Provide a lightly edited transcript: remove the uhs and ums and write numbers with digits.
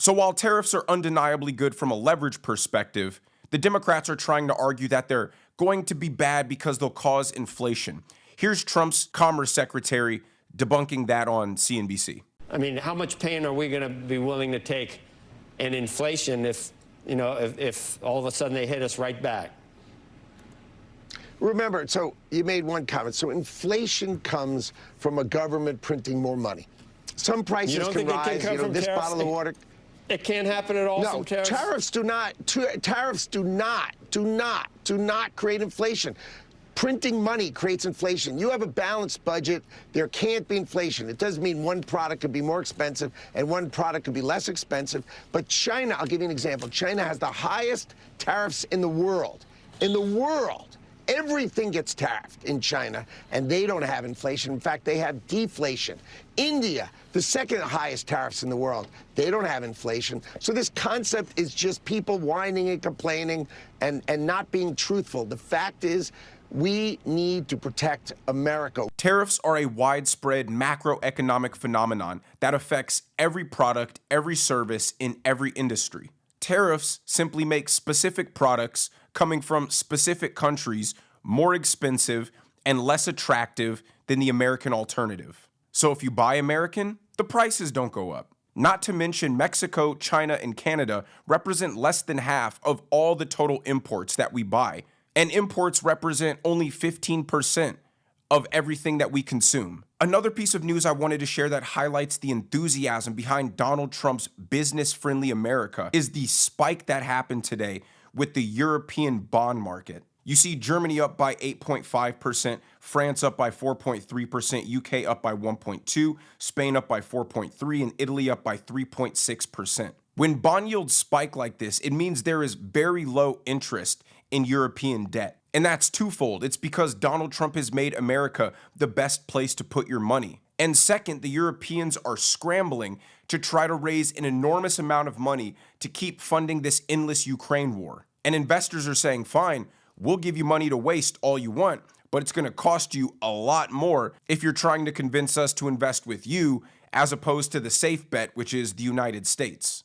So while tariffs are undeniably good from a leverage perspective, the Democrats are trying to argue that they're going to be bad because they'll cause inflation. Here's Trump's Commerce Secretary debunking that on CNBC. I mean, how much pain are we going to be willing to take in inflation if all of a sudden they hit us right back? Remember, so you made one comment. So inflation comes from a government printing more money. Some prices can rise. This bottle of water. It can't happen at all from tariffs? Tariffs do not create inflation. Printing money creates inflation. You have a balanced budget, there can't be inflation. It doesn't mean one product could be more expensive and one product could be less expensive. But China, I'll give you an example. China has the highest tariffs in the world. In the world. Everything gets tariffed in China, and they don't have inflation. In fact, they have deflation. India, the second highest tariffs in the world, they don't have inflation. So this concept is just people whining and complaining and not being truthful. The fact is, we need to protect America. Tariffs are a widespread macroeconomic phenomenon that affects every product, every service, in every industry. Tariffs simply make specific products coming from specific countries more expensive and less attractive than the American alternative. So if you buy American, the prices don't go up. Not to mention Mexico, China, and Canada represent less than half of all the total imports that we buy, and imports represent only 15% of everything that we consume. Another piece of news I wanted to share that highlights the enthusiasm behind Donald Trump's business-friendly America is the spike that happened today with the European bond market. You see Germany up by 8.5%, France up by 4.3%, UK up by 1.2%, Spain up by 4.3%, and Italy up by 3.6%. When bond yields spike like this, it means there is very low interest in European debt. And that's twofold. It's because Donald Trump has made America the best place to put your money. And second, the Europeans are scrambling to try to raise an enormous amount of money to keep funding this endless Ukraine war. And investors are saying, fine, we'll give you money to waste all you want, but it's going to cost you a lot more if you're trying to convince us to invest with you as opposed to the safe bet, which is the United States.